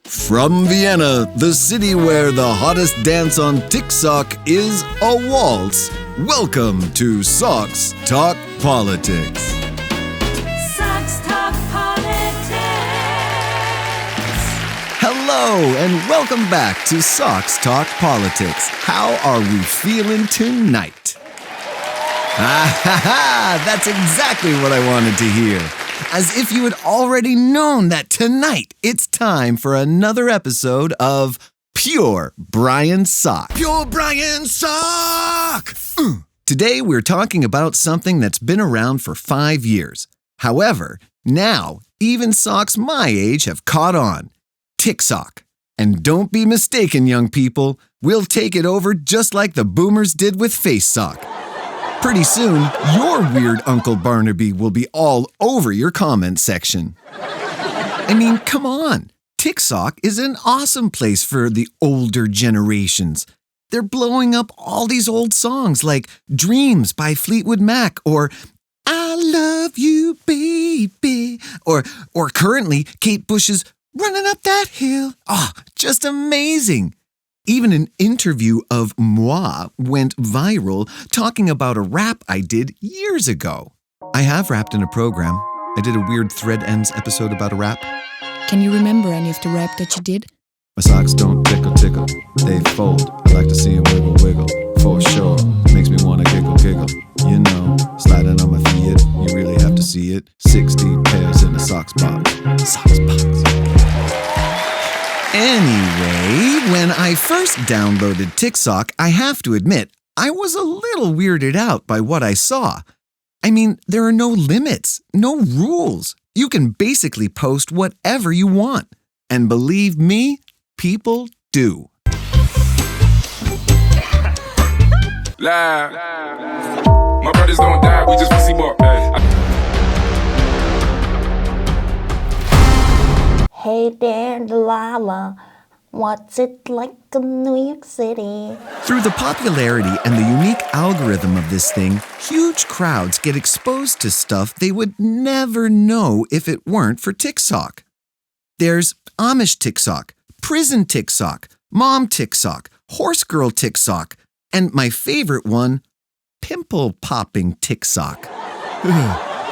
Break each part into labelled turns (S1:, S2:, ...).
S1: From Vienna, the city where the hottest dance on TikSock is a waltz. Welcome to Sock's Talk Politics.
S2: Sock's Talk Politics.
S1: Hello and welcome back to Sock's Talk Politics. How are we feeling tonight? That's exactly what I wanted to hear. As if you had already known that tonight it's time for another episode of Pure Brian Sock. Pure Brian Sock! Today we're talking about something that's been around for 5 years. However, now even socks my age have caught on. TikSock. And don't be mistaken, young people, we'll take it over just like the boomers did with FaceSock. Pretty soon, your weird Uncle Barnaby will be all over your comment section. I mean, come on. TikSock is an awesome place for the older generations. They're blowing up all these old songs like Dreams by Fleetwood Mac or I Love You, Baby, or currently Kate Bush's Running Up That Hill. Oh, just amazing. Even an interview of moi went viral talking about a rap I did years ago. I have rapped in a program. I did a Weird Thread Ends episode about a rap.
S3: Can you remember any of the rap that you did?
S1: My socks don't tickle, tickle. They fold. I like to see them wiggle, wiggle. For sure. Makes me want to giggle, giggle. You know, sliding on my feet. You really have to see it. 60 pairs in a socks box. Socks box. Anyway, when I first downloaded TikSock, I have to admit, I was a little weirded out by what I saw. I mean, there are no limits, no rules. You can basically post whatever you want. And believe me, people do.
S4: Live. My brothers don't die, we just pussy bought.
S5: Hey there, Delilah. What's it like in New York City?
S1: Through the popularity and the unique algorithm of this thing, huge crowds get exposed to stuff they would never know if it weren't for TikSock. There's Amish TikSock, prison TikSock, mom TikSock, horse girl TikSock, and my favorite one, pimple popping TikSock.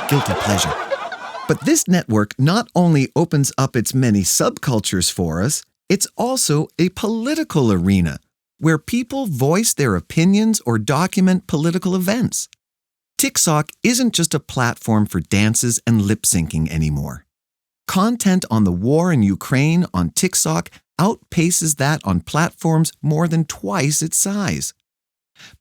S1: Guilty pleasure. But this network not only opens up its many subcultures for us, it's also a political arena where people voice their opinions or document political events. TikSock isn't just a platform for dances and lip syncing anymore. Content on the war in Ukraine on TikSock outpaces that on platforms more than twice its size.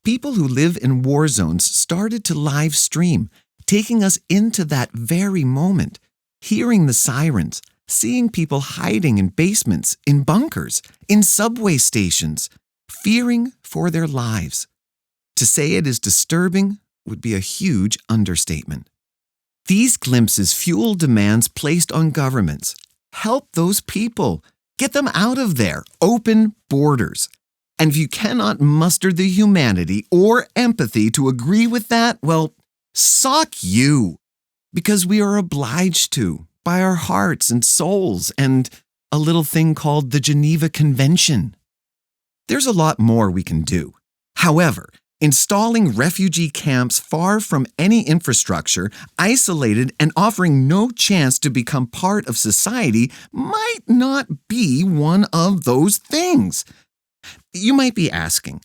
S1: People who live in war zones started to live stream, taking us into that very moment, hearing the sirens, seeing people hiding in basements, in bunkers, in subway stations, fearing for their lives. To say it is disturbing would be a huge understatement. These glimpses fuel demands placed on governments. Help those people. Get them out of there. Open borders. And if you cannot muster the humanity or empathy to agree with that, well, sock you, because we are obliged to, by our hearts and souls and a little thing called the Geneva Convention. There's a lot more we can do. However, installing refugee camps far from any infrastructure, isolated and offering no chance to become part of society might not be one of those things. You might be asking,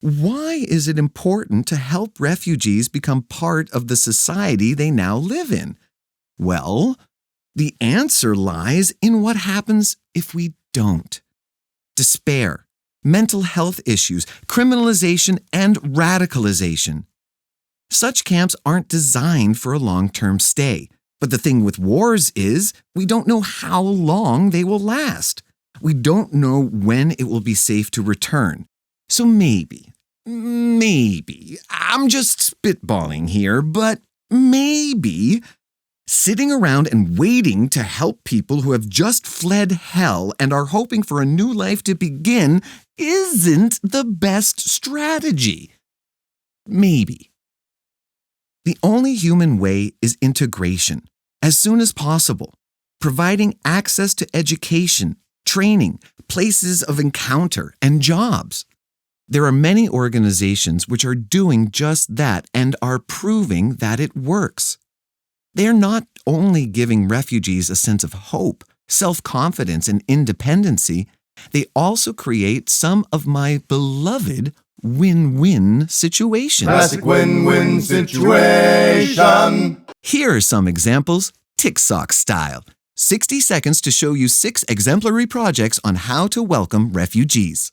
S1: why is it important to help refugees become part of the society they now live in? Well, the answer lies in what happens if we don't. Despair, mental health issues, criminalization, and radicalization. Such camps aren't designed for a long-term stay. But the thing with wars is we don't know how long they will last. We don't know when it will be safe to return. So maybe, I'm just spitballing here, but maybe sitting around and waiting to help people who have just fled hell and are hoping for a new life to begin isn't the best strategy. Maybe. The only human way is integration, as soon as possible, providing access to education, training, places of encounter, and jobs. There are many organizations which are doing just that and are proving that it works. They are not only giving refugees a sense of hope, self-confidence, and independency, they also create some of my beloved win-win situations.
S6: Classic win-win situation.
S1: Here are some examples, TikSock style. 60 seconds to show you 6 exemplary projects on how to welcome refugees.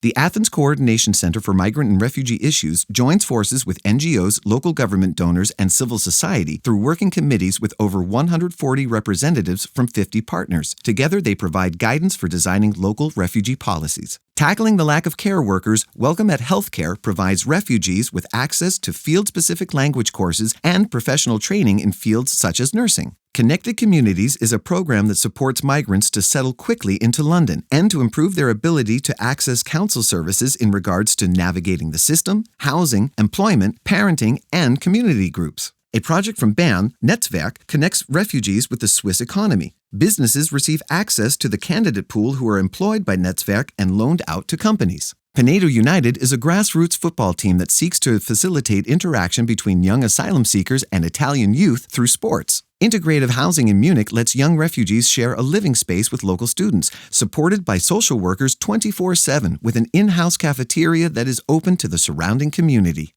S1: The Athens Coordination Center for Migrant and Refugee Issues joins forces with NGOs, local government donors, and civil society through working committees with over 140 representatives from 50 partners. Together, they provide guidance for designing local refugee policies. Tackling the lack of care workers, Welcome at Healthcare provides refugees with access to field-specific language courses and professional training in fields such as nursing. Connected Communities is a program that supports migrants to settle quickly into London and to improve their ability to access council services in regards to navigating the system, housing, employment, parenting, and community groups. A project from Bern, Netzwerk, connects refugees with the Swiss economy. Businesses receive access to the candidate pool who are employed by Netzwerk and loaned out to companies. Pinedo United is a grassroots football team that seeks to facilitate interaction between young asylum seekers and Italian youth through sports. Integrative Housing in Munich lets young refugees share a living space with local students, supported by social workers 24/7 with an in-house cafeteria that is open to the surrounding community.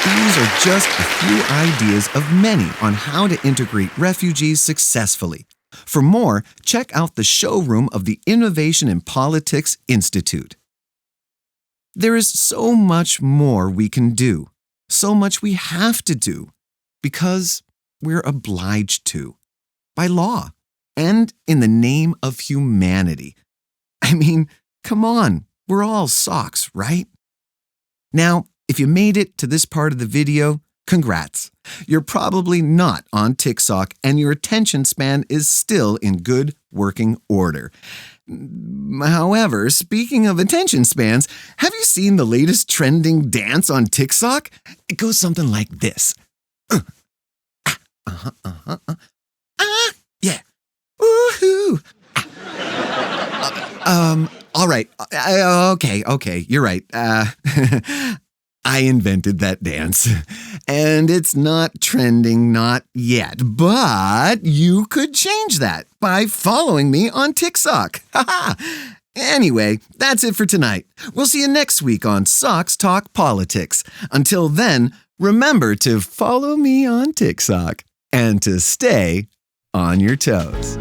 S1: These are just a few ideas of many on how to integrate refugees successfully. For more, check out the showroom of the Innovation in Politics Institute. There is so much more we can do, so much we have to do, because we're obliged to, by law, and in the name of humanity. I mean, come on, we're all socks, right? Now, if you made it to this part of the video, congrats. You're probably not on TikSock and your attention span is still in good working order. However, speaking of attention spans, have you seen the latest trending dance on TikSock? It goes something like this. Yeah. Woohoo! All right. Okay, you're right. I invented that dance, and it's not trending, not yet, but you could change that by following me on TikSock. Anyway, that's it for tonight. We'll see you next week on Socks Talk Politics. Until then, remember to follow me on TikSock and to stay on your toes.